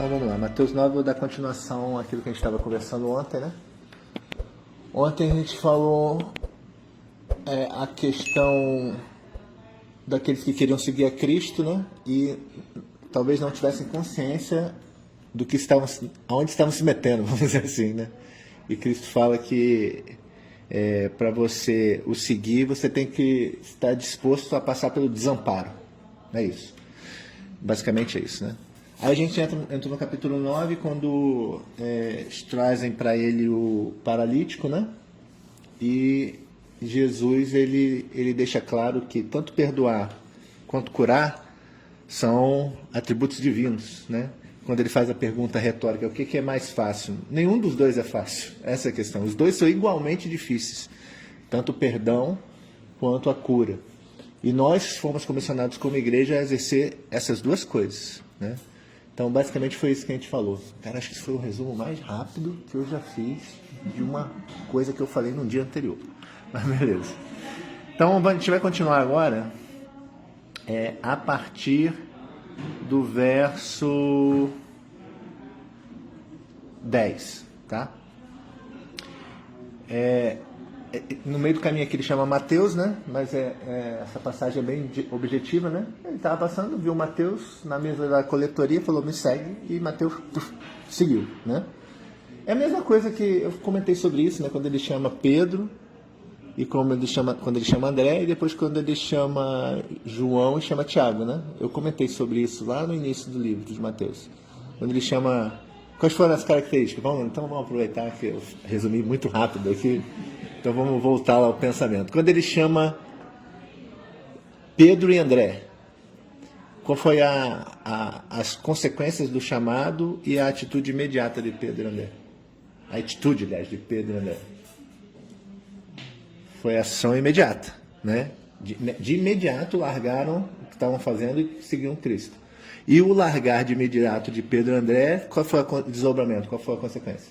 Então vamos lá, Mateus 9, eu vou dar continuação àquilo que a gente estava conversando ontem, né? Ontem a gente falou a questão daqueles que queriam seguir a Cristo, né? E talvez não tivessem consciência do que aonde estavam se metendo, vamos dizer assim, né? E Cristo fala que para você o seguir, você tem que estar disposto a passar pelo desamparo. É isso. Basicamente é isso, né? Aí a gente entra no capítulo 9, quando trazem para ele o paralítico, né? E Jesus, ele deixa claro que tanto perdoar quanto curar são atributos divinos, né? Quando ele faz a pergunta retórica, o que é mais fácil? Nenhum dos dois é fácil, essa é a questão. Os dois são igualmente difíceis, tanto o perdão quanto a cura. E nós fomos comissionados como igreja a exercer essas duas coisas, né? Então, basicamente foi isso que a gente falou. Cara, acho que isso foi o resumo mais rápido que eu já fiz de uma coisa que eu falei no dia anterior. Mas beleza. Então, a gente vai continuar agora a partir do verso 10, tá? No meio do caminho aqui ele chama Mateus, né? Mas essa passagem é bem objetiva, né? Ele estava passando, viu Mateus na mesa da coletoria, falou, me segue, e Mateus seguiu, né? É a mesma coisa que eu comentei sobre isso, né? Quando ele chama Pedro, e quando ele chama André, e depois quando ele chama João e chama Tiago, né? Eu comentei sobre isso lá no início do livro de Mateus. Quando ele chama... Quais foram as características? Então vamos aproveitar que eu resumi muito rápido aqui. Então vamos voltar lá ao pensamento. Quando ele chama Pedro e André, qual foi as consequências do chamado e a atitude imediata de Pedro e André? A atitude, aliás, de Pedro e André. Foi ação imediata, né? De imediato largaram o que estavam fazendo e seguiram Cristo. E o largar de imediato de Pedro e André, qual foi o desdobramento? Qual foi a consequência?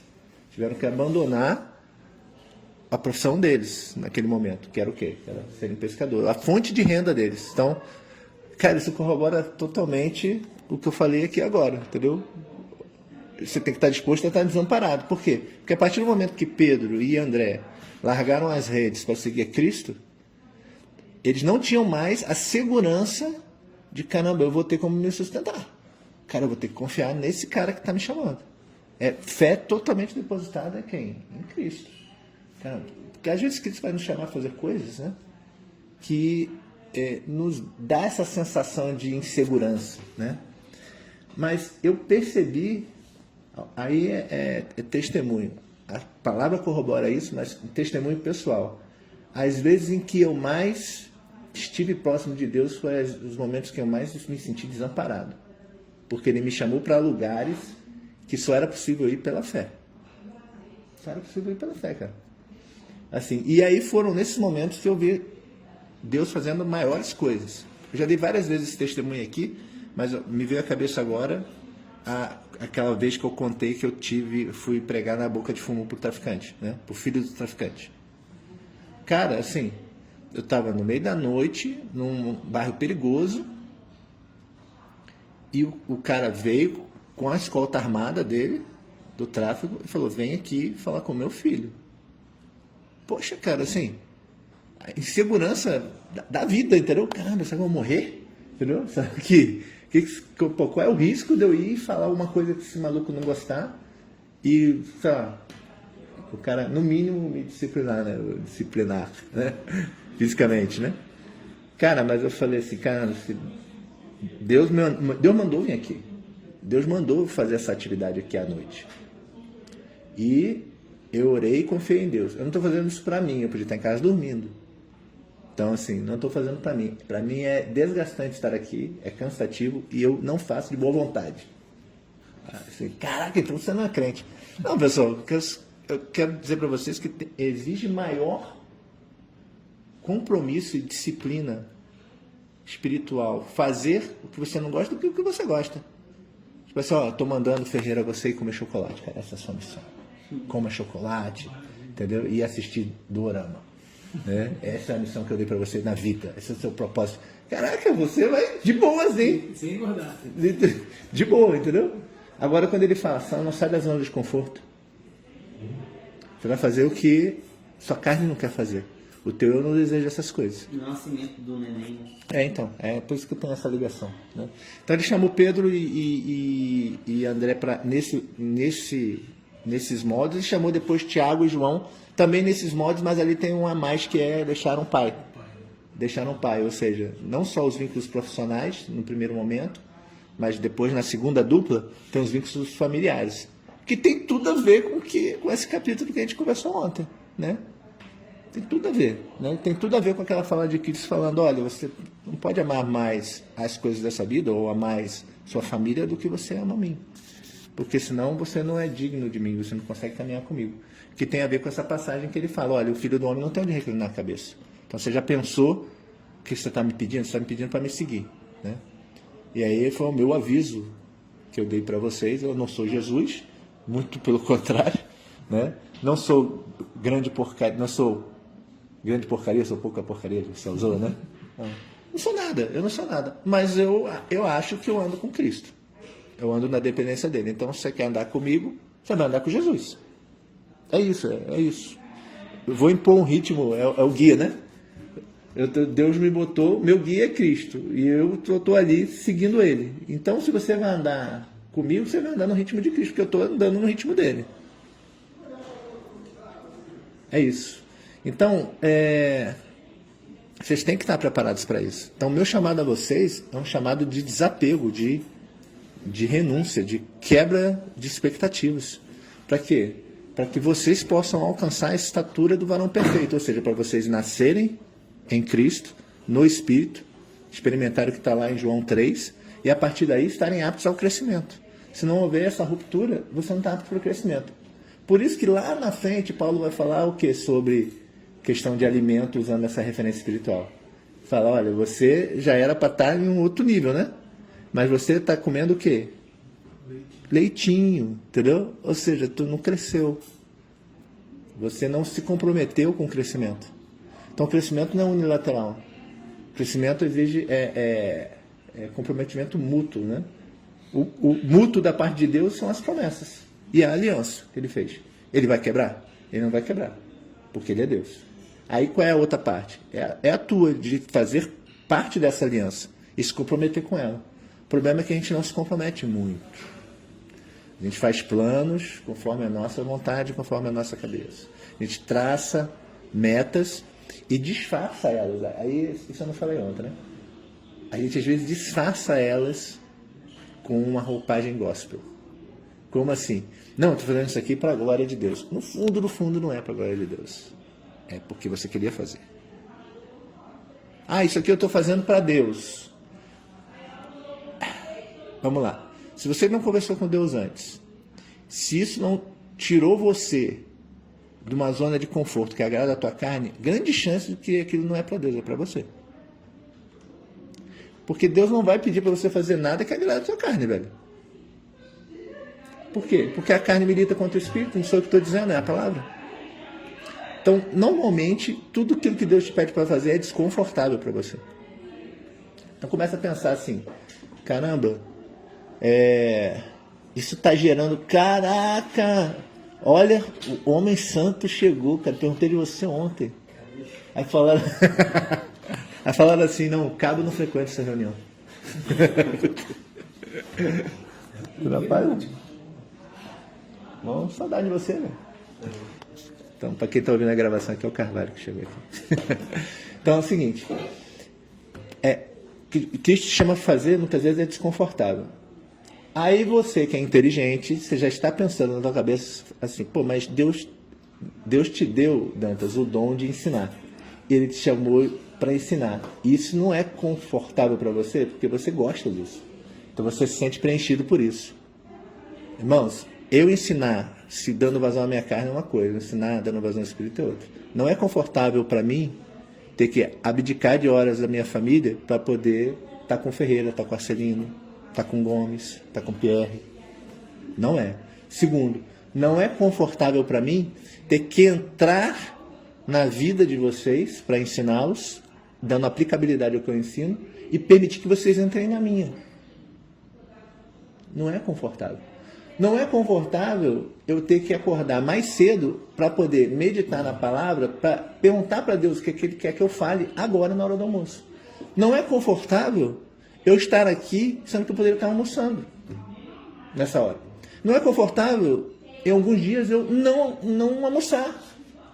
Tiveram que abandonar a profissão deles naquele momento, que era o quê? Era serem pescadores, a fonte de renda deles. Então, cara, isso corrobora totalmente o que eu falei aqui agora, entendeu? Você tem que estar disposto a estar desamparado. Por quê? Porque a partir do momento que Pedro e André largaram as redes para seguir a Cristo, eles não tinham mais a segurança de, caramba, eu vou ter como me sustentar. Cara, eu vou ter que confiar nesse cara que está me chamando. É fé totalmente depositada em quem? Em Cristo. Caramba, porque às vezes Cristo vai nos chamar a fazer coisas, né, que nos dá essa sensação de insegurança, né? Mas eu percebi, aí é testemunho, a palavra corrobora isso, mas testemunho pessoal. Às vezes em que eu mais estive próximo de Deus foi os momentos que eu mais me senti desamparado, porque Ele me chamou para lugares que só era possível ir pela fé. Só era possível ir pela fé, cara. Assim, e aí foram nesses momentos que eu vi Deus fazendo maiores coisas. Eu já dei várias vezes esse testemunho aqui, mas me veio à cabeça agora aquela vez que eu contei que fui pregar na boca de fumo pro traficante, né? Pro filho do traficante. Cara, assim, eu estava no meio da noite, num bairro perigoso, e o cara veio com a escolta armada dele, do tráfico, e falou, vem aqui falar com o meu filho. Poxa, cara, assim, a insegurança da vida, entendeu? Caramba, será que eu vou morrer? Entendeu? Sabe qual é o risco de eu ir falar uma coisa que esse maluco não gostar e, sei lá, o cara, no mínimo, me disciplinar, né? Disciplinar, né? Fisicamente, né? Cara, mas eu falei assim, cara, Deus mandou vir aqui. Deus mandou fazer essa atividade aqui à noite. E eu orei e confiei em Deus. Eu não estou fazendo isso para mim, eu podia estar em casa dormindo. Então, assim, não estou fazendo para mim. Para mim é desgastante estar aqui, é cansativo e eu não faço de boa vontade. Assim, caraca, então você não é crente. Não, pessoal, eu quero dizer para vocês que exige maior compromisso e disciplina espiritual fazer o que você não gosta do que o que você gosta. Tipo assim, ó, estou mandando Ferreira você ir comer chocolate, cara, essa é a sua missão. Coma chocolate, entendeu? E assistir Dorama. Né? Essa é a missão que eu dei para você na vida. Esse é o seu propósito. Caraca, você vai de boas, hein? Sem engordar. De boa, entendeu? Agora, quando ele fala, não sai da zona de conforto. Você vai fazer o que sua carne não quer fazer. O teu eu não deseja essas coisas. O nascimento do neném. Então, é por isso que eu tenho essa ligação. Né? Então ele chamou Pedro e André nesses modos, e chamou depois Tiago e João, também nesses modos, mas ali tem um a mais que é deixar um pai. Deixar um pai, ou seja, não só os vínculos profissionais no primeiro momento, mas depois na segunda dupla tem os vínculos familiares. Que tem tudo a ver com esse capítulo que a gente conversou ontem, né? Tem tudo a ver, né? Tem tudo a ver com aquela fala de Cristo falando, olha, você não pode amar mais as coisas dessa vida ou amar mais sua família do que você ama a mim. Porque senão você não é digno de mim, você não consegue caminhar comigo. Que tem a ver com essa passagem que ele fala, olha, o filho do homem não tem onde reclinar a cabeça. Então você já pensou o que você está me pedindo? Você está me pedindo para me seguir, né? E aí foi o meu aviso que eu dei para vocês, eu não sou Jesus, muito pelo contrário, né? Não sou grande porcaria, sou pouca porcaria, você usou, né? Não sou nada, eu não sou nada. Mas eu acho que eu ando com Cristo. Eu ando na dependência dele. Então, se você quer andar comigo, você vai andar com Jesus. É isso, é isso. Eu vou impor um ritmo, é o guia, né? Deus me botou, meu guia é Cristo. E eu estou ali seguindo ele. Então, se você vai andar comigo, você vai andar no ritmo de Cristo, porque eu estou andando no ritmo dele. É isso. Então, vocês têm que estar preparados para isso. Então, o meu chamado a vocês é um chamado de desapego, de renúncia, de quebra de expectativas. Para quê? Para que vocês possam alcançar a estatura do varão perfeito, ou seja, para vocês nascerem em Cristo, no Espírito, experimentar o que está lá em João 3, e a partir daí estarem aptos ao crescimento. Se não houver essa ruptura, você não está apto para o crescimento. Por isso que lá na frente Paulo vai falar o que sobre questão de alimento usando essa referência espiritual. Fala, olha, você já era para estar em um outro nível, né? Mas você está comendo o quê? Leitinho, entendeu? Ou seja, tu não cresceu. Você não se comprometeu com o crescimento. Então o crescimento não é unilateral. O crescimento exige comprometimento mútuo, né? O mútuo da parte de Deus são as promessas. E a aliança que ele fez. Ele vai quebrar? Ele não vai quebrar. Porque ele é Deus. Aí qual é a outra parte? É a tua, de fazer parte dessa aliança e se comprometer com ela. O problema é que a gente não se compromete muito. A gente faz planos conforme a nossa vontade, conforme a nossa cabeça. A gente traça metas e disfarça elas. Aí, isso eu não falei ontem, né? A gente às vezes disfarça elas com uma roupagem gospel. Como assim? Não, estou fazendo isso aqui para a glória de Deus. No fundo, não é para a glória de Deus. É porque você queria fazer. Isso aqui eu estou fazendo para Deus. Vamos lá. Se você não conversou com Deus antes, se isso não tirou você de uma zona de conforto que agrada a tua carne, grande chance de que aquilo não é para Deus, é para você. Porque Deus não vai pedir para você fazer nada que agrada a tua carne, velho. Por quê? Porque a carne milita contra o espírito, não sou eu que estou dizendo, é a palavra. Então, normalmente, tudo aquilo que Deus te pede para fazer é desconfortável para você. Então, começa a pensar assim, caramba, isso está gerando, caraca, olha, o homem santo chegou, cara, perguntei de você ontem. Aí falaram assim, não, Cabo não frequenta essa reunião. Rapaz, saudade de você, né? Então, para quem está ouvindo a gravação aqui, é o Carvalho que chegou aqui. Então, é o seguinte, o que Cristo chama de fazer, muitas vezes é desconfortável. Aí você, que é inteligente, você já está pensando na sua cabeça assim, mas Deus te deu, Dantas, o dom de ensinar. Ele te chamou para ensinar. E isso não é confortável para você, porque você gosta disso. Então você se sente preenchido por isso. Irmãos, eu ensinar, se dando vazão à minha carne é uma coisa, ensinar dando vazão ao espírito é outra. Não é confortável para mim ter que abdicar de horas da minha família para poder estar com Ferreira, estar com Arcelino, estar com Gomes, estar com Pierre. Não é. Segundo, não é confortável para mim ter que entrar na vida de vocês para ensiná-los, dando aplicabilidade ao que eu ensino, e permitir que vocês entrem na minha. Não é confortável. Não é confortável eu ter que acordar mais cedo para poder meditar na palavra, para perguntar para Deus o que Ele quer que eu fale agora na hora do almoço. Não é confortável eu estar aqui, sendo que eu poderia estar almoçando nessa hora. Não é confortável, em alguns dias, eu não almoçar.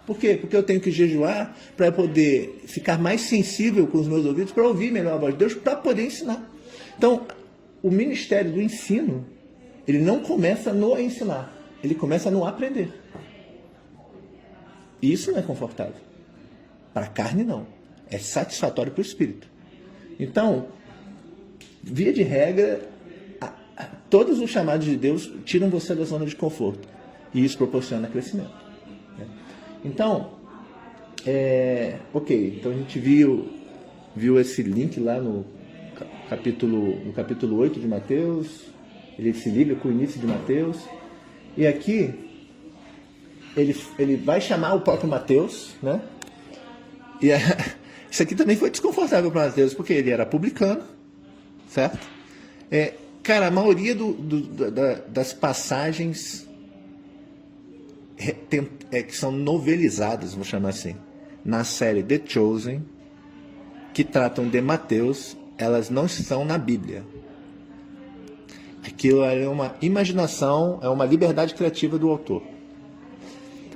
Por quê? Porque eu tenho que jejuar para poder ficar mais sensível com os meus ouvidos, para ouvir melhor a voz de Deus, para poder ensinar. Então, o ministério do ensino, ele não começa no ensinar, ele começa no aprender. E isso não é confortável. Para a carne, não. É satisfatório para o espírito. Então, via de regra, todos os chamados de Deus tiram você da zona de conforto. E isso proporciona crescimento. Então, ok. Então a gente viu esse link lá no capítulo 8 de Mateus. Ele se liga com o início de Mateus. E aqui, ele vai chamar o próprio Mateus, né? E isso aqui também foi desconfortável para Mateus, porque ele era publicano, certo? Cara, a maioria das passagens que são novelizadas, vou chamar assim, na série The Chosen, que tratam de Mateus, elas não estão na Bíblia. Aquilo é uma imaginação, é uma liberdade criativa do autor.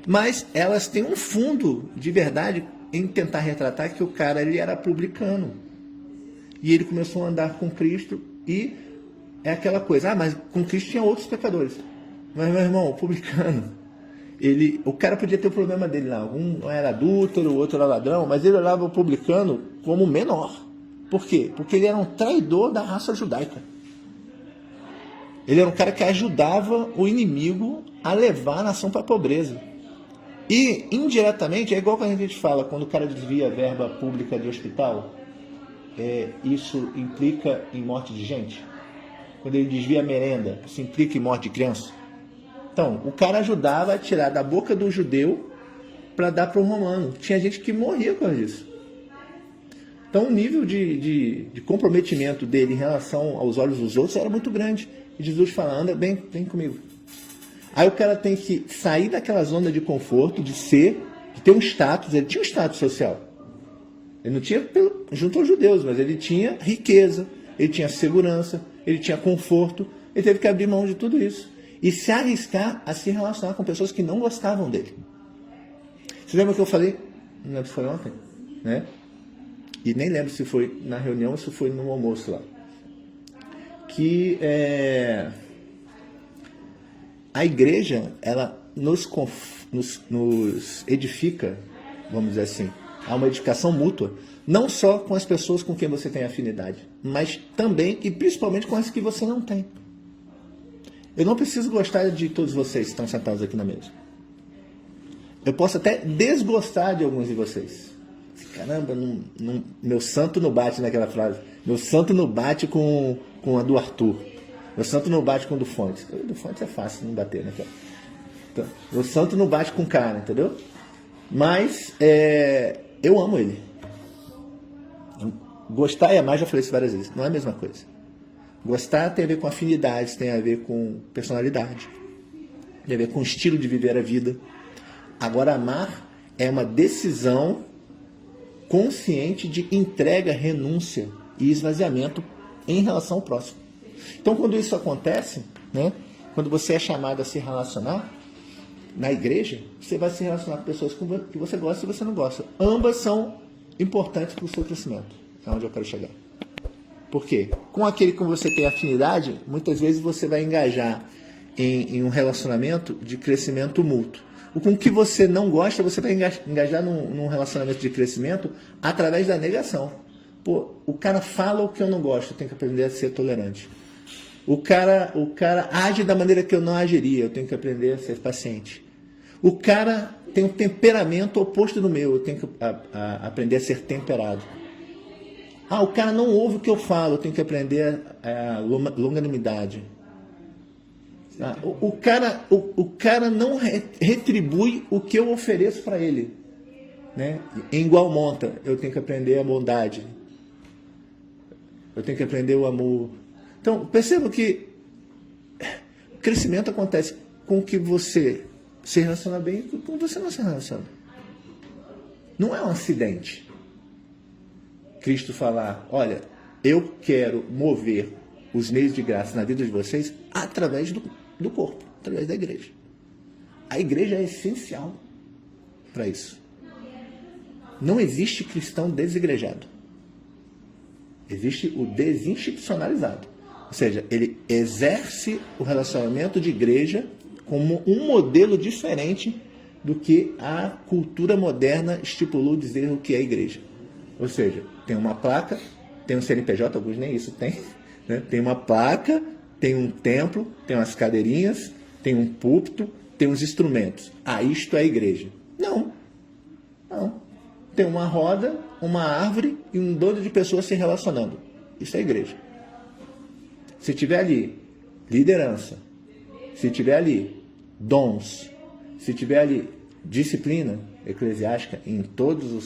Mas elas têm um fundo de verdade em tentar retratar que o cara ele era publicano. E ele começou a andar com Cristo e é aquela coisa, mas com Cristo tinha outros pecadores. Mas, meu irmão, o publicano, o cara podia ter o problema dele lá. Um era adúltero, o outro era ladrão, mas ele olhava o publicano como menor. Por quê? Porque ele era um traidor da raça judaica. Ele era um cara que ajudava o inimigo a levar a nação para a pobreza. E, indiretamente, é igual quando a gente fala, quando o cara desvia a verba pública de hospital, isso implica em morte de gente. Quando ele desvia a merenda, isso implica em morte de criança. Então, o cara ajudava a tirar da boca do judeu para dar para o romano. Tinha gente que morria por causa disso. Então, o nível de comprometimento dele em relação aos olhos dos outros era muito grande. E Jesus fala, anda, vem comigo. Aí o cara tem que sair daquela zona de conforto, de ter um status. Ele tinha um status social. Ele não tinha junto aos judeus, mas ele tinha riqueza, ele tinha segurança, ele tinha conforto. Ele teve que abrir mão de tudo isso. E se arriscar a se relacionar com pessoas que não gostavam dele. Você lembra que eu falei? Não lembro se foi ontem, né? E nem lembro se foi na reunião ou se foi no almoço lá. Que a igreja, ela nos edifica, vamos dizer assim, há uma edificação mútua, não só com as pessoas com quem você tem afinidade, mas também e principalmente com as que você não tem. Eu não preciso gostar de todos vocês que estão sentados aqui na mesa. Eu posso até desgostar de alguns de vocês. Caramba, meu santo não bate naquela frase. Meu santo não bate com a do Arthur. Meu santo não bate com o do Fontes. O do Fontes é fácil não bater, né? Então, meu santo não bate com o cara, entendeu? Mas eu amo ele. Gostar e amar, já falei isso várias vezes. Não é a mesma coisa. Gostar tem a ver com afinidades, tem a ver com personalidade, tem a ver com estilo de viver a vida. Agora, amar é uma decisão consciente de entrega, renúncia e esvaziamento em relação ao próximo. Então, quando isso acontece, né, quando você é chamado a se relacionar na igreja, você vai se relacionar com pessoas que você gosta e você não gosta. Ambas são importantes para o seu crescimento. É onde eu quero chegar. Por quê? Com aquele que você tem afinidade, muitas vezes você vai engajar em um relacionamento de crescimento mútuo. Com o que você não gosta, você vai engajar num relacionamento de crescimento através da negação. Pô, o cara fala o que eu não gosto, eu tenho que aprender a ser tolerante. O cara age da maneira que eu não agiria, eu tenho que aprender a ser paciente. O cara tem um temperamento oposto do meu, eu tenho que aprender a ser temperado. O cara não ouve o que eu falo, eu tenho que aprender a longanimidade. O cara não retribui o que eu ofereço para ele, né? Em igual monta, eu tenho que aprender a bondade. Eu tenho que aprender o amor. Então, perceba que crescimento acontece com que você se relaciona bem e com você não se relaciona. Não é um acidente. Cristo falar, olha, eu quero mover os meios de graça na vida de vocês através do corpo, através da igreja. A igreja é essencial para isso. Não existe cristão desigrejado. Existe o desinstitucionalizado. Ou seja, ele exerce o relacionamento de igreja como um modelo diferente do que a cultura moderna estipulou dizer o que é igreja. Ou seja, tem uma placa, tem um CNPJ, alguns nem isso tem, né? Tem uma placa, tem um templo, tem umas cadeirinhas, tem um púlpito, tem uns instrumentos. Ah, isto é igreja. Não. Tem uma roda, uma árvore e um bando de pessoas se relacionando. Isso é igreja. Se tiver ali liderança, se tiver ali dons, se tiver ali disciplina eclesiástica em todas as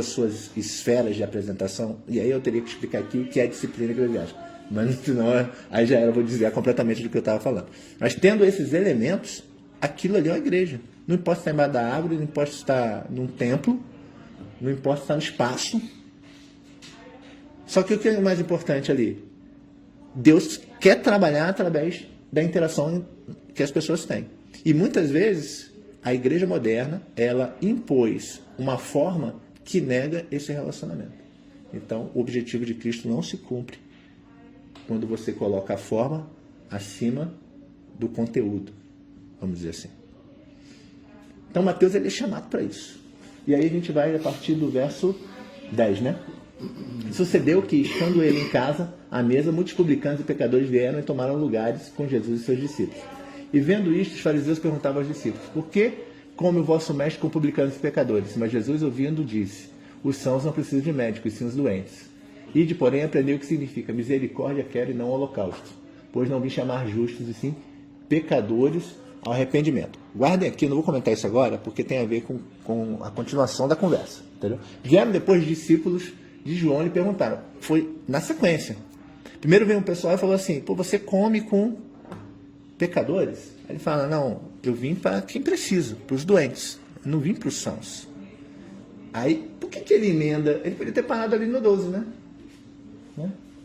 suas esferas de apresentação, e aí eu teria que explicar aqui o que é disciplina eclesiástica, mas senão aí já era, vou desviar completamente do que eu estava falando. Mas tendo esses elementos, aquilo ali é uma igreja. Não importa estar embaixo da árvore, não importa estar num templo, não importa estar no espaço. Só que o que é mais importante ali? Deus quer trabalhar através da interação que as pessoas têm. E muitas vezes a igreja moderna, ela impôs uma forma que nega esse relacionamento. Então, o objetivo de Cristo não se cumpre quando você coloca a forma acima do conteúdo, vamos dizer assim. Então, Mateus ele é chamado para isso. E aí a gente vai a partir do verso 10, né? Sucedeu que, estando ele em casa, à mesa, muitos publicanos e pecadores vieram e tomaram lugares com Jesus e seus discípulos. E vendo isto, os fariseus perguntavam aos discípulos, por que come o vosso mestre com publicanos e pecadores? Mas Jesus, ouvindo, disse, os sãos não precisam de médicos, sim os doentes. Ide, porém, aprendeu o que significa misericórdia quero e não holocausto, pois não vim chamar justos, e sim pecadores ao arrependimento. Guardem aqui, não vou comentar isso agora, porque tem a ver com a continuação da conversa. Entendeu? Vieram depois os discípulos de João e lhe perguntaram. Foi na sequência. Primeiro veio um pessoal e falou assim, pô, você come com pecadores? Aí ele fala, não, eu vim para quem precisa, para os doentes. Eu não vim para os sãos. Aí, por que ele emenda? Ele poderia ter parado ali no 12, né?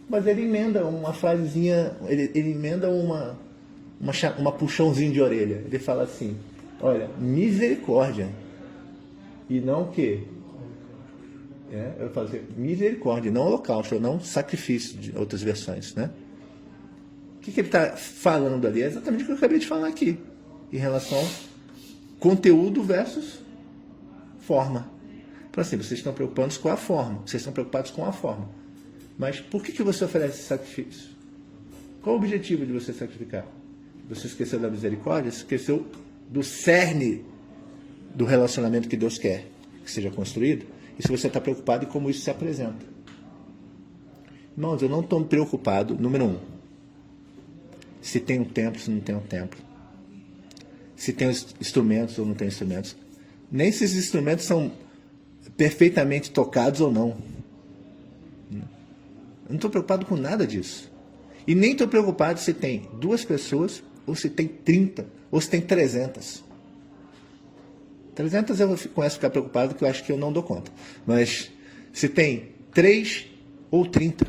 Mas ele emenda uma frasezinha, ele emenda uma puxãozinho de orelha. Ele fala assim, olha, misericórdia. E não o quê? Eu falo assim, misericórdia, não holocausto, não sacrifício, de outras versões, né? O que ele está falando ali? É exatamente o que eu acabei de falar aqui, em relação ao conteúdo versus forma. Então assim, vocês estão preocupados com a forma, vocês estão preocupados com a forma. Mas por que você oferece sacrifício? Qual o objetivo de você sacrificar? Você esqueceu da misericórdia? Esqueceu do cerne do relacionamento que Deus quer que seja construído? E se você está preocupado em como isso se apresenta? Irmãos, eu não estou preocupado, número 1, se tem um templo, se não tem um templo. Se tem instrumentos ou não tem instrumentos. Nem se esses instrumentos são perfeitamente tocados ou não. Eu não estou preocupado com nada disso. E nem estou preocupado se tem 2 pessoas, ou se tem 30, ou se tem 300. 300 eu começo a ficar preocupado, porque eu acho que eu não dou conta. Mas se tem 3 ou 30.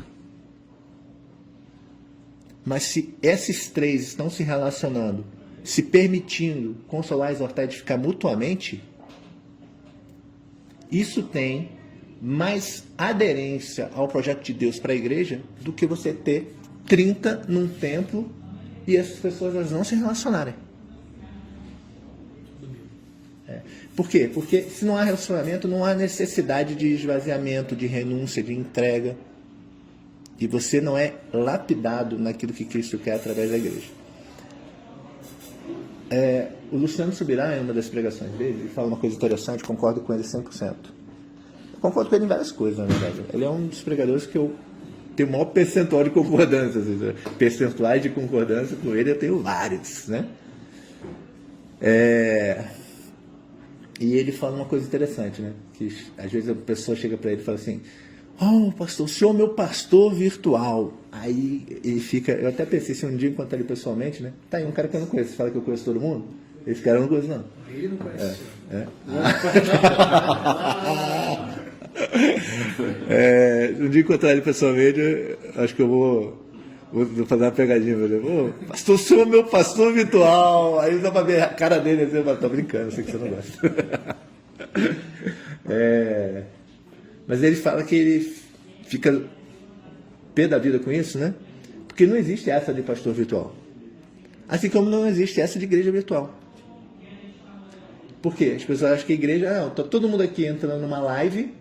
Mas se esses 3 estão se relacionando, se permitindo consolar, exortar e edificar mutuamente, isso tem mais aderência ao projeto de Deus para a igreja do que você ter 30 num templo e essas pessoas elas não se relacionarem. Por quê? Porque se não há relacionamento, não há necessidade de esvaziamento, de renúncia, de entrega. E você não é lapidado naquilo que Cristo quer através da igreja. O Luciano Subirá, em uma das pregações dele, ele fala uma coisa interessante, concordo com ele 100%. Eu concordo com ele em várias coisas, na verdade. Ele é um dos pregadores que eu tenho o maior percentual de concordância. Percentuais de concordância com ele eu tenho vários, né? E ele fala uma coisa interessante, né? Que às vezes a pessoa chega para ele e fala assim, Oh, pastor, o senhor é meu pastor virtual. Aí ele fica, eu até pensei, se um dia encontrar ele pessoalmente, né? Tá aí um cara que eu não conheço, fala que eu conheço todo mundo. Esse cara eu não conheço, não. Ele não conhece. Um dia encontrar ele pessoalmente, acho que eu vou fazer uma pegadinha, meu Deus. Ô, pastor, o senhor é meu pastor virtual. Aí dá pra ver a cara dele assim, eu falo, tô brincando, eu sei que você não gosta. Mas ele fala que ele fica pé da vida com isso, né? Porque não existe essa de pastor virtual. Assim como não existe essa de igreja virtual. Por quê? As pessoas acham que a igreja, não, tá todo mundo aqui entrando numa live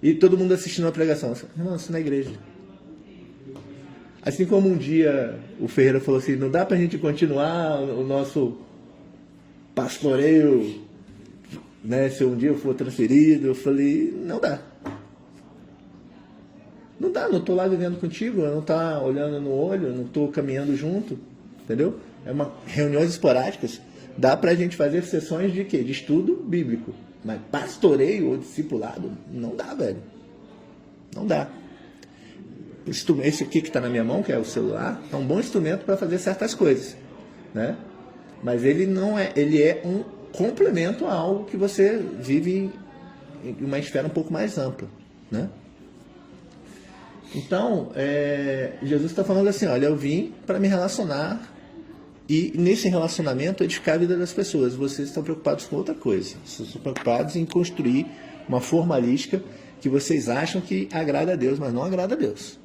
e todo mundo assistindo uma pregação. Não, isso não é igreja. Assim como um dia o Ferreira falou assim, não dá pra gente continuar o nosso pastoreio, né, se um dia eu for transferido. Eu falei, não dá. Não dá, não estou lá vivendo contigo, eu não estou olhando no olho, eu não estou caminhando junto, entendeu? Reuniões esporádicas. Dá para a gente fazer sessões de quê? De estudo bíblico. Mas pastoreio ou discipulado, não dá, velho. Não dá. Esse aqui que está na minha mão, que é o celular, é um bom instrumento para fazer certas coisas, né? Mas ele não é, ele é um complemento a algo que você vive em uma esfera um pouco mais ampla, né? Então, Jesus está falando assim, olha, eu vim para me relacionar e nesse relacionamento edificar a vida das pessoas. Vocês estão preocupados com outra coisa. Vocês estão preocupados em construir uma formalística que vocês acham que agrada a Deus, mas não agrada a Deus.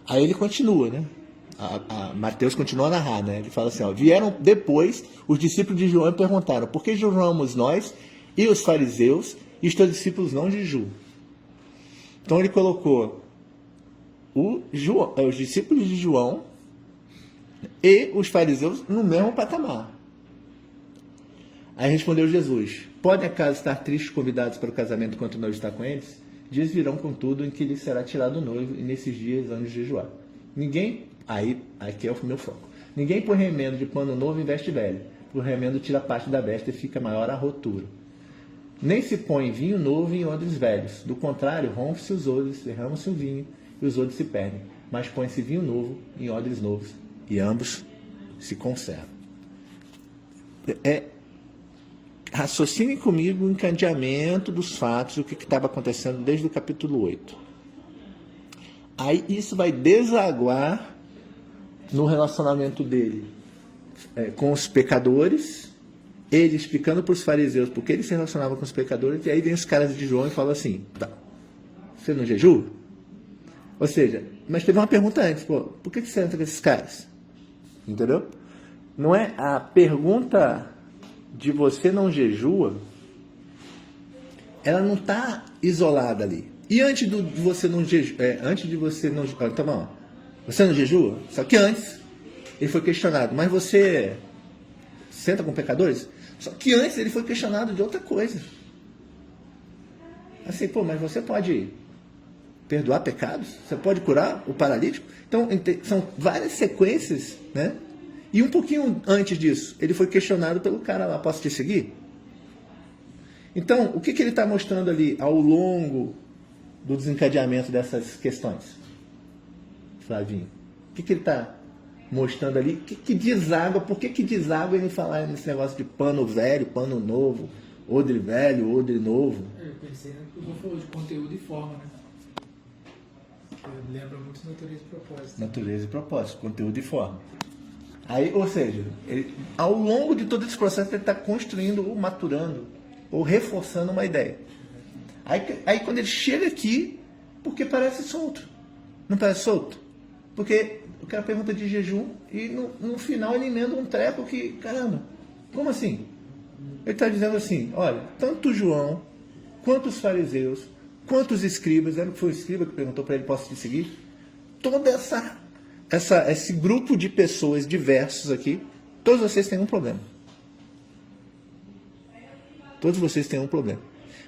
Aí ele continua, né? Mateus continua a narrar, né? Ele fala assim, ó, vieram depois os discípulos de João e perguntaram, por que jejuamos nós e os fariseus e os teus discípulos não jejuam? Então ele colocou os discípulos de João e os fariseus no mesmo patamar. Aí respondeu Jesus, podem acaso estar tristes convidados para o casamento enquanto não está com eles? Dias virão, contudo, em que lhes será tirado o noivo, e nesses dias hão de jejuar. Aqui é o meu foco. Ninguém põe remendo de pano novo em veste velha, o remendo tira parte da veste e fica maior a rotura. Nem se põe vinho novo em odres velhos, do contrário, rompe-se os odres, derrama-se o vinho, e os odres se perdem, mas põe-se vinho novo em odres novos, e ambos se conservam. Raciocine comigo o encadeamento dos fatos, o que estava acontecendo desde o capítulo 8. Aí isso vai desaguar no relacionamento dele com os pecadores, ele explicando para os fariseus porque ele se relacionava com os pecadores, e aí vem os caras de João e fala assim, tá, você não jejua? Ou seja, mas teve uma pergunta antes, pô, por que você entra com esses caras? Entendeu? Não é a pergunta de você não jejua, ela não está isolada ali. E antes de você não jejuar, então vamos lá, você não jejua? Só que antes ele foi questionado, mas você senta com pecadores? Só que antes ele foi questionado de outra coisa. Assim, pô, mas você pode perdoar pecados? Você pode curar o paralítico? Então, são várias sequências, né? E um pouquinho antes disso, ele foi questionado pelo cara lá, posso te seguir? Então, o que ele está mostrando ali ao longo do desencadeamento dessas questões? Flavinho, o que ele está mostrando ali? Que deságua, por que deságua ele falar nesse negócio de pano velho, pano novo, odre velho, odre novo? Eu pensei que o falou de conteúdo e forma, né? Lembra muito natureza e propósito. Natureza e propósito, conteúdo e forma. Aí, ou seja, ao longo de todo esse processo ele está construindo ou maturando ou reforçando uma ideia. Aí quando ele chega aqui, porque parece solto. Não parece solto? Porque o cara pergunta de jejum e no final ele emenda um treco que, caramba, como assim? Ele está dizendo assim, olha, tanto João, quanto os fariseus, quanto os escribas, lembra que foi o escriba que perguntou para ele, posso te seguir? Toda esse grupo de pessoas diversos aqui, todos vocês têm um problema. Todos vocês têm um problema.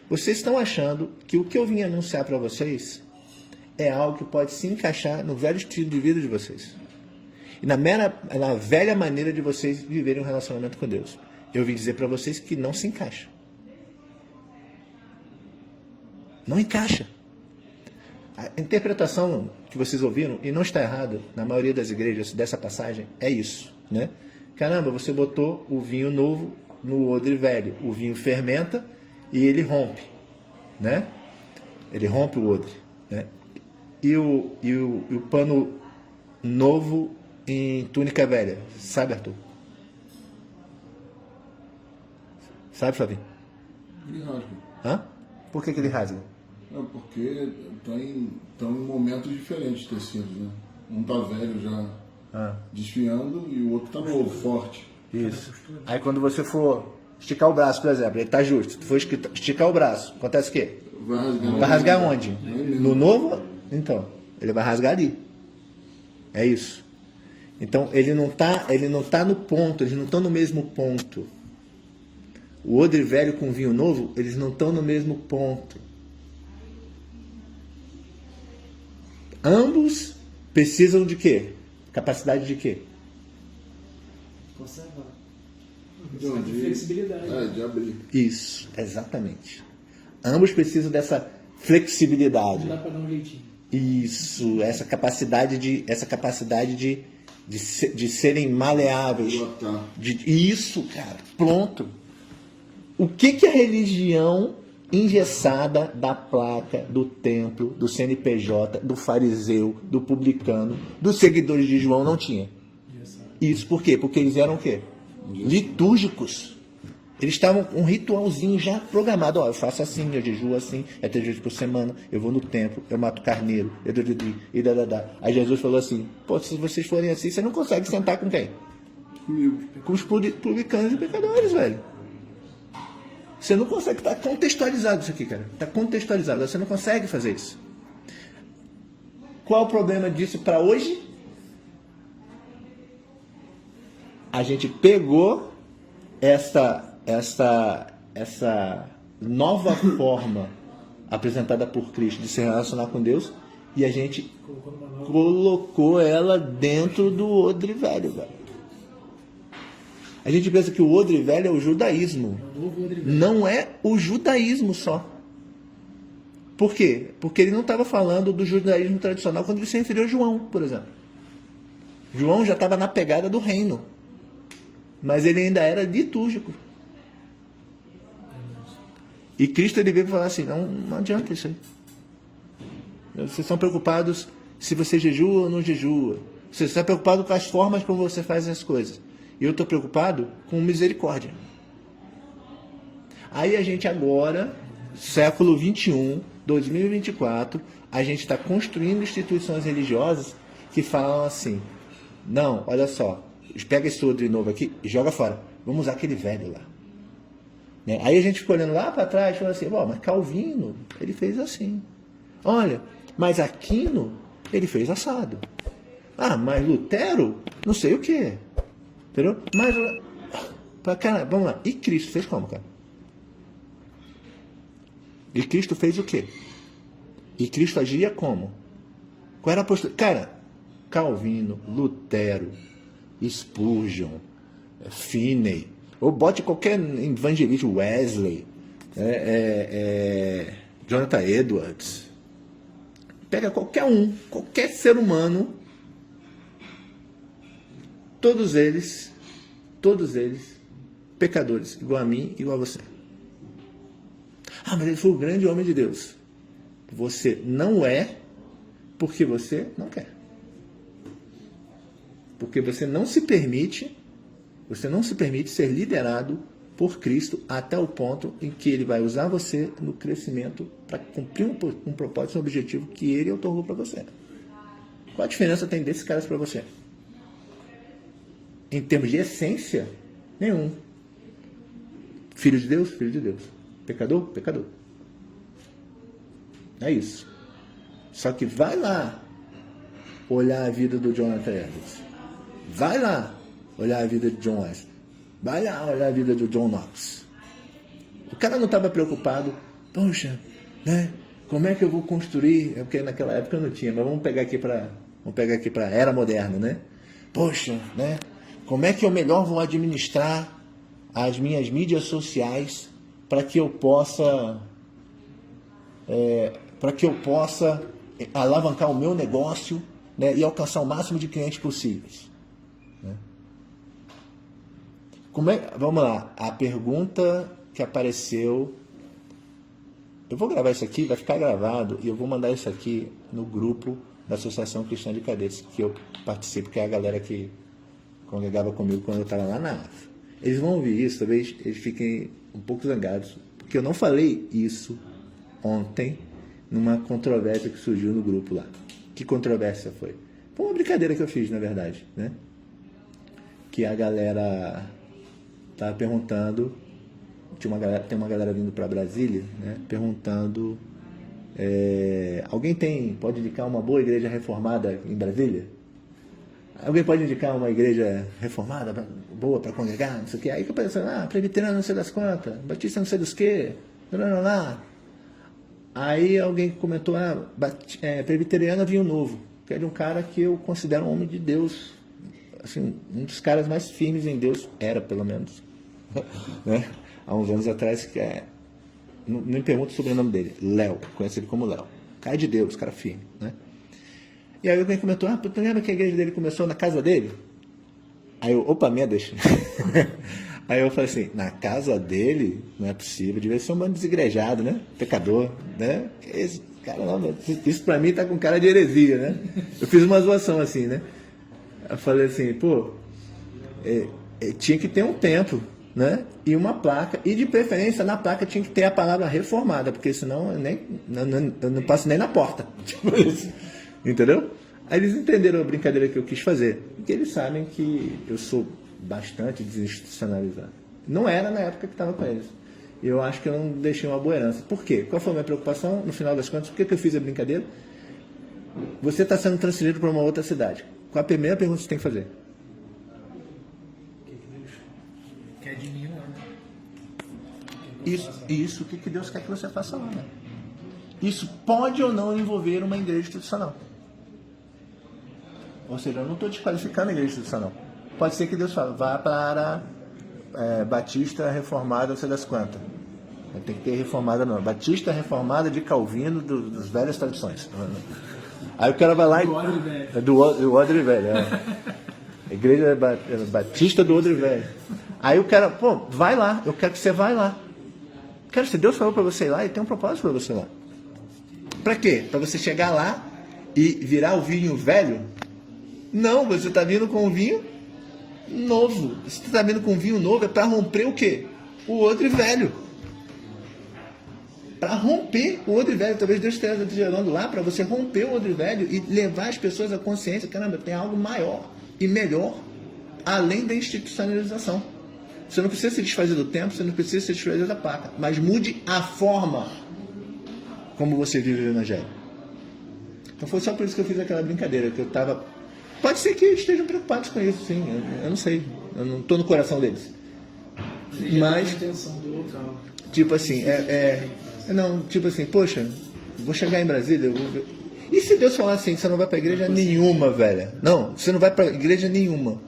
Vocês estão achando que o que eu vim anunciar para vocês é algo que pode se encaixar no velho estilo de vida de vocês. E na velha maneira de vocês viverem um relacionamento com Deus. Eu vim dizer para vocês que não se encaixa. Não encaixa. A interpretação que vocês ouviram, e não está errado, na maioria das igrejas, dessa passagem, é isso, né? Caramba, você botou o vinho novo no odre velho. O vinho fermenta e ele rompe, né? Ele rompe o odre, né? E o pano novo em túnica velha. Sabe, Arthur? Sabe, Flavinho? Ele rasga. Hã? Por que ele rasga? É porque estão em momentos diferentes tecidos, né? Um tá velho já desfiando e o outro tá novo, forte. Isso. Aí quando você for esticar o braço, por exemplo, ele tá justo. Tu for esticar o braço, acontece o quê? Vai rasgar. Vai rasgar onde? mesmo. No novo? Então, ele vai rasgar ali. É isso. Então, ele não tá no ponto, eles não estão no mesmo ponto. O odre velho com vinho novo, eles não estão no mesmo ponto. Ambos precisam de quê? Capacidade de quê? Conservar. Então, De flexibilidade. de abrir. Isso, exatamente. Ambos precisam dessa flexibilidade. Não dá pra dar um jeitinho. Isso, essa capacidade de serem maleáveis. Botar. Isso, cara, pronto. O que a religião engessada da placa, do templo, do CNPJ, do fariseu, do publicano, dos seguidores de João não tinha? Isso por quê? Porque eles eram o quê? Litúrgicos. Eles estavam com um ritualzinho já programado. Ó, eu faço assim, eu jejuo assim, é 3 vezes por semana, eu vou no templo, eu mato carneiro, e dadadá. Aí Jesus falou assim, pô, se vocês forem assim, você não consegue sentar com quem? Comigo. Com os publicanos e pecadores, velho. Você não consegue, tá contextualizado isso aqui, cara. Tá contextualizado, você não consegue fazer isso. Qual o problema disso para hoje? A gente pegou essa nova forma apresentada por Cristo de se relacionar com Deus e a gente colocou ela dentro do odre velho, velho. A gente pensa que o odre velho é o judaísmo. Não é o judaísmo só. Por quê? Porque ele não estava falando do judaísmo tradicional quando ele se referiu a João, por exemplo. João já estava na pegada do reino. Mas ele ainda era litúrgico. E Cristo ele veio falar assim, não adianta isso aí. Vocês estão preocupados se você jejua ou não jejua. Você está preocupado com as formas como você faz as coisas. E eu estou preocupado com misericórdia. Aí a gente agora, século 21, 2024, a gente está construindo instituições religiosas que falam assim, não, olha só, pega esse odre novo aqui e joga fora. Vamos usar aquele velho lá. Né? Aí a gente ficou olhando lá para trás e falou assim, mas Calvino, ele fez assim. Olha, mas Aquino, ele fez assado. Ah, mas Lutero, não sei o quê. Entendeu? Mas, cara, vamos lá. E Cristo fez como, cara? E Cristo fez o quê? E Cristo agia como? Qual era a postura? Cara, Calvino, Lutero, Spurgeon, Finney, ou bote qualquer evangelista, Wesley, Jonathan Edwards. Pega qualquer qualquer ser humano, todos eles, pecadores, igual a mim, igual a você. Ah, mas ele foi o grande homem de Deus. Você não é porque você não quer. Porque você não se permite ser liderado por Cristo até o ponto em que ele vai usar você no crescimento para cumprir um propósito, um objetivo que ele otorgou para você. Qual a diferença tem desses caras para você? Em termos de essência, nenhum. Filho de Deus, filho de Deus. Pecador, pecador. É isso. Só que vai lá olhar a vida do Jonathan Edwards. Vai lá olhar a vida de John Wesley. Vai lá olhar a vida do John Knox. O cara não estava preocupado, poxa, né? Como é que eu vou construir? É porque naquela época não tinha, mas vamos pegar aqui para a era moderna, né? Poxa, né? Como é que eu melhor vou administrar as minhas mídias sociais para que eu possa alavancar o meu negócio, né, e alcançar o máximo de clientes possíveis. Né? Vamos lá, a pergunta que apareceu. Eu vou gravar isso aqui, vai ficar gravado, e eu vou mandar isso aqui no grupo da Associação Cristã de Cadetes, que eu participo, que é a galera que congregava comigo quando eu estava lá na AF. Eles vão ouvir isso, talvez eles fiquem um pouco zangados, porque eu não falei isso ontem, numa controvérsia que surgiu no grupo lá. Que controvérsia foi? Foi uma brincadeira que eu fiz, na verdade, né? Que a galera estava perguntando, tem uma galera vindo para Brasília, né? Perguntando, alguém pode indicar uma boa igreja reformada em Brasília? Alguém pode indicar uma igreja reformada, boa para congregar, não sei o quê? Aí que eu pensei, presbiteriano não sei das quantas, batista não sei dos quê, lá. Aí alguém comentou, presbiteriano Vinho Novo, que é de um cara que eu considero um homem de Deus, assim, um dos caras mais firmes em Deus, era pelo menos, né? Há uns anos atrás, não me pergunto sobre o nome dele, Léo, conhece ele como Léo, cara de Deus, cara firme, né? E aí alguém comentou, tu lembra que a igreja dele começou na casa dele? Aí eu, opa, minha deixa. Aí eu falei assim, na casa dele? Não é possível, devia ser um bando desigrejado, né? Pecador, né? Esse cara não, isso pra mim tá com cara de heresia, né? Eu fiz uma zoação assim, né? Eu falei assim, tinha que ter um templo, né? E uma placa, e de preferência na placa tinha que ter a palavra reformada, porque senão eu não passo nem na porta. Tipo isso. Entendeu? Aí eles entenderam a brincadeira que eu quis fazer. Porque eles sabem que eu sou bastante desinstitucionalizado. Não era na época que estava com eles. Eu acho que eu não deixei uma boa herança. Por quê? Qual foi a minha preocupação? No final das contas, por que eu fiz a brincadeira? Você está sendo transferido para uma outra cidade. Qual a primeira pergunta que você tem que fazer? O que Deus quer de mim lá, né? Isso, o que Deus quer que você faça lá, né? Isso pode ou não envolver uma igreja institucional. Ou seja, eu não estou desqualificando a igreja institucional. Pode ser que Deus fale, vá para Batista Reformada, não sei das quantas. Tem que ter reformada não. Batista Reformada de Calvino, dos velhas tradições. Aí o cara vai lá e... Do Odre Velho. Igreja Batista do Odre Velho. Aí o cara, vai lá, eu quero que você vá lá. Cara, se Deus falou para você ir lá, ele tem um propósito para você lá. Para quê? Para você chegar lá e virar o vinho velho? Não, você está vindo com um vinho novo. Se você está vindo com um vinho novo, é para romper o quê? O odre velho. Para romper o odre velho. Talvez Deus esteja te gerando lá para você romper o odre velho e levar as pessoas à consciência. Caramba, tem algo maior e melhor além da institucionalização. Você não precisa se desfazer do tempo, você não precisa se desfazer da placa. Mas mude a forma como você vive o Evangelho. Então foi só por isso que eu fiz aquela brincadeira, que eu estava... Pode ser que estejam preocupados com isso, sim, eu não sei, eu não estou no coração deles. Mas, tipo assim, poxa, vou chegar em Brasília, e se Deus falar assim, você não vai para igreja nenhuma, velho? Não, você não vai para igreja nenhuma.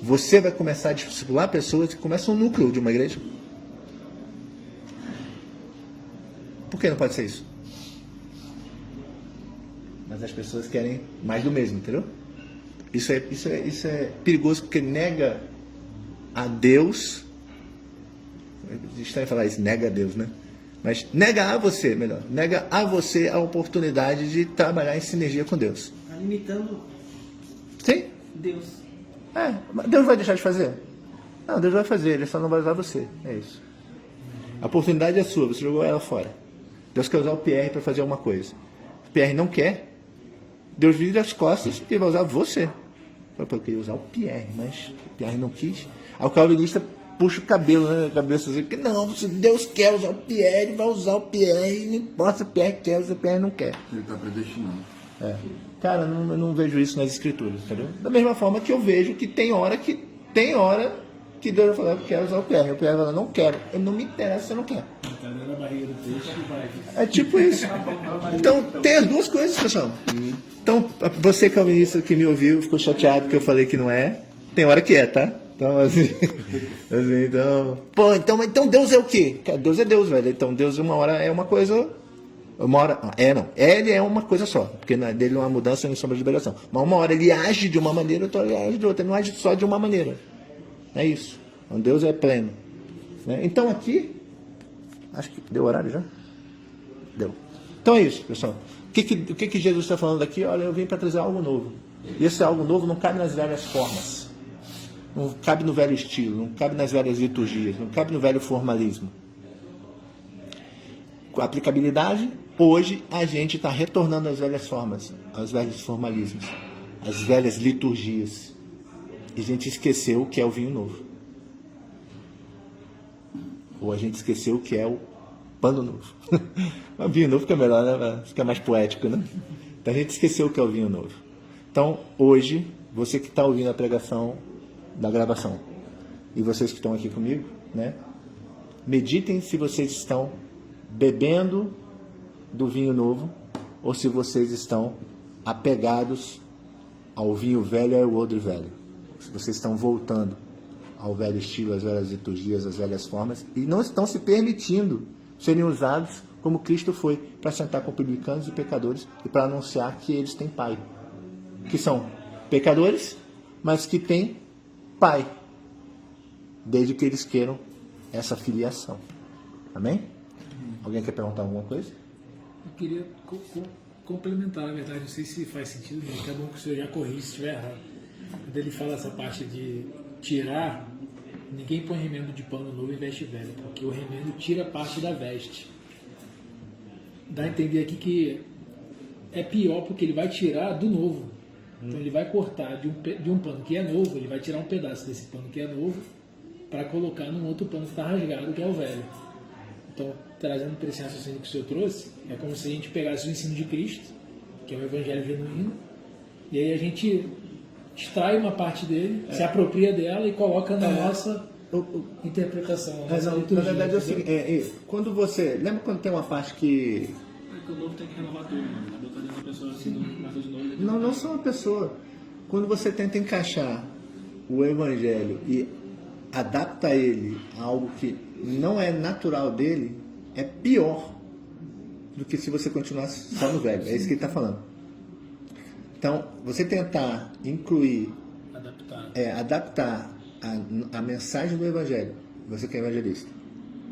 Você vai começar a discipular pessoas que começam um núcleo de uma igreja. Por que não pode ser isso? Mas as pessoas querem mais do mesmo, entendeu? Isso é perigoso porque nega a Deus. É estranho falar isso, nega a Deus, né? Mas nega a você, melhor. Nega a você a oportunidade de trabalhar em sinergia com Deus. Está limitando. Sim? Deus. Mas Deus vai deixar de fazer? Não, Deus vai fazer, Ele só não vai usar você. É isso. A oportunidade é sua, você jogou ela fora. Deus quer usar o Pierre para fazer alguma coisa. O Pierre não quer, Deus vira as costas e vai usar você. Eu queria usar o Pierre, mas o Pierre não quis. Aí o calvinista puxa o cabelo, né? A cabeça assim, que não, se Deus quer usar o Pierre, vai usar o Pierre, não importa se o Pierre quer, se o Pierre não quer. Ele está predestinado. Cara, eu não vejo isso nas escrituras, entendeu? Da mesma forma que eu vejo que tem hora que Deus vai falar, eu quero usar o Pierre. O Pierre vai falar, não quero. Eu não me interessa, eu não quero. É tipo isso. Então, tem as duas coisas, pessoal. Então, você calvinista que me ouviu, ficou chateado porque eu falei que não é. Tem hora que é, tá? Então, assim então... Então Deus é o quê? Deus é Deus, velho. Então, Deus uma hora é uma coisa, Uma hora, não. Ele é uma coisa só, porque dele não há mudança nem sombra de liberação. Mas uma hora ele age de uma maneira, outra hora ele age de outra. Ele não age só de uma maneira. É isso. Então Deus é pleno. Né? Então aqui, acho que deu horário já? Deu. Então é isso, pessoal. O que Jesus está falando aqui? Olha, eu vim para trazer algo novo. E esse algo novo não cabe nas velhas formas. Não cabe no velho estilo, não cabe nas velhas liturgias, não cabe no velho formalismo. Com a aplicabilidade, hoje a gente está retornando às velhas formas, aos velhos formalismos, às velhas liturgias. E a gente esqueceu o que é o vinho novo. Ou a gente esqueceu o que é o pano novo. O vinho novo fica melhor, né? Fica mais poético, né? Então a gente esqueceu o que é o vinho novo. Então, hoje, você que está ouvindo a pregação da gravação, e vocês que estão aqui comigo, né? Meditem se vocês estão bebendo do vinho novo ou se vocês estão apegados ao vinho velho e ao odre velho. Se vocês estão voltando ao velho estilo, às velhas liturgias, às velhas formas, e não estão se permitindo serem usados como Cristo foi, para sentar com publicanos e pecadores e para anunciar que eles têm Pai. Que são pecadores, mas que têm Pai, desde que eles queiram essa filiação. Amém? Alguém quer perguntar alguma coisa? Eu queria complementar, na verdade, não sei se faz sentido, mas é bom que o senhor já corrija se estiver errado. Quando ele fala essa parte de tirar, ninguém põe remendo de pano novo e veste velho, porque o remendo tira parte da veste. Dá a entender aqui que é pior porque ele vai tirar do novo. Então ele vai cortar de um pano que é novo, ele vai tirar um pedaço desse pano que é novo para colocar num outro pano que está rasgado, que é o velho. Então, trazendo para esse raciocínio que o senhor trouxe, é como se a gente pegasse o ensino de Cristo, que é o Evangelho genuíno, e aí a gente extrai uma parte dele, se apropria dela e coloca na nossa interpretação. Na verdade é o seguinte, quando você... Lembra quando tem uma parte que... É que o novo tem que renovar tudo, né? A boca da pessoa assim, nasceu de novo. Não só uma pessoa. Quando você tenta encaixar o Evangelho e adapta ele a algo que não é natural dele, é pior do que se você continuasse só no velho. É isso que ele está falando. Então, você tentar incluir, adaptar a mensagem do Evangelho, você que é evangelista,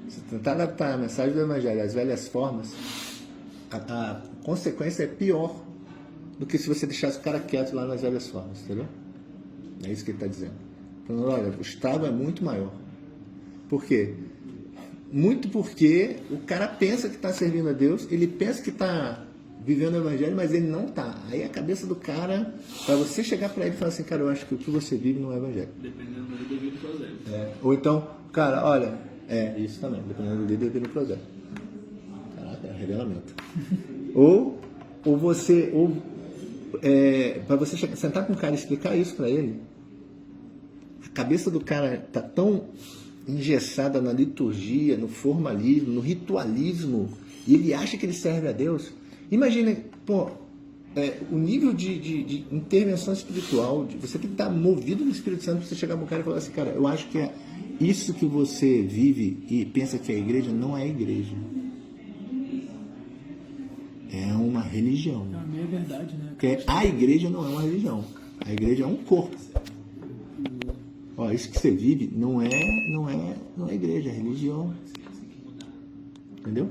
você tentar adaptar a mensagem do Evangelho às velhas formas, a consequência é pior do que se você deixasse o cara quieto lá nas velhas formas, entendeu? É isso que ele está dizendo. Então, olha, o estrago é muito maior. Por quê? Muito porque o cara pensa que está servindo a Deus, ele pensa que está vivendo o Evangelho, mas ele não está. Aí a cabeça do cara, para você chegar para ele e falar assim, cara, eu acho que o que você vive não é Evangelho. Dependendo do líder, vive do projeto. Ou então, cara, olha, isso também, dependendo do líder, vive no projeto. Caraca, é revelamento. ou você, para você sentar com o cara e explicar isso para ele, a cabeça do cara tá tão engessada na liturgia, no formalismo, no ritualismo, e ele acha que ele serve a Deus. Imagina, o nível de intervenção espiritual, você tem que estar movido no Espírito Santo para você chegar para o cara e falar assim, cara, eu acho que é isso que você vive e pensa que é a igreja, não é a igreja. É uma religião. É a meia verdade, né? Porque a igreja não é uma religião. A igreja é um corpo. Isso que você vive não é igreja, é religião. Entendeu?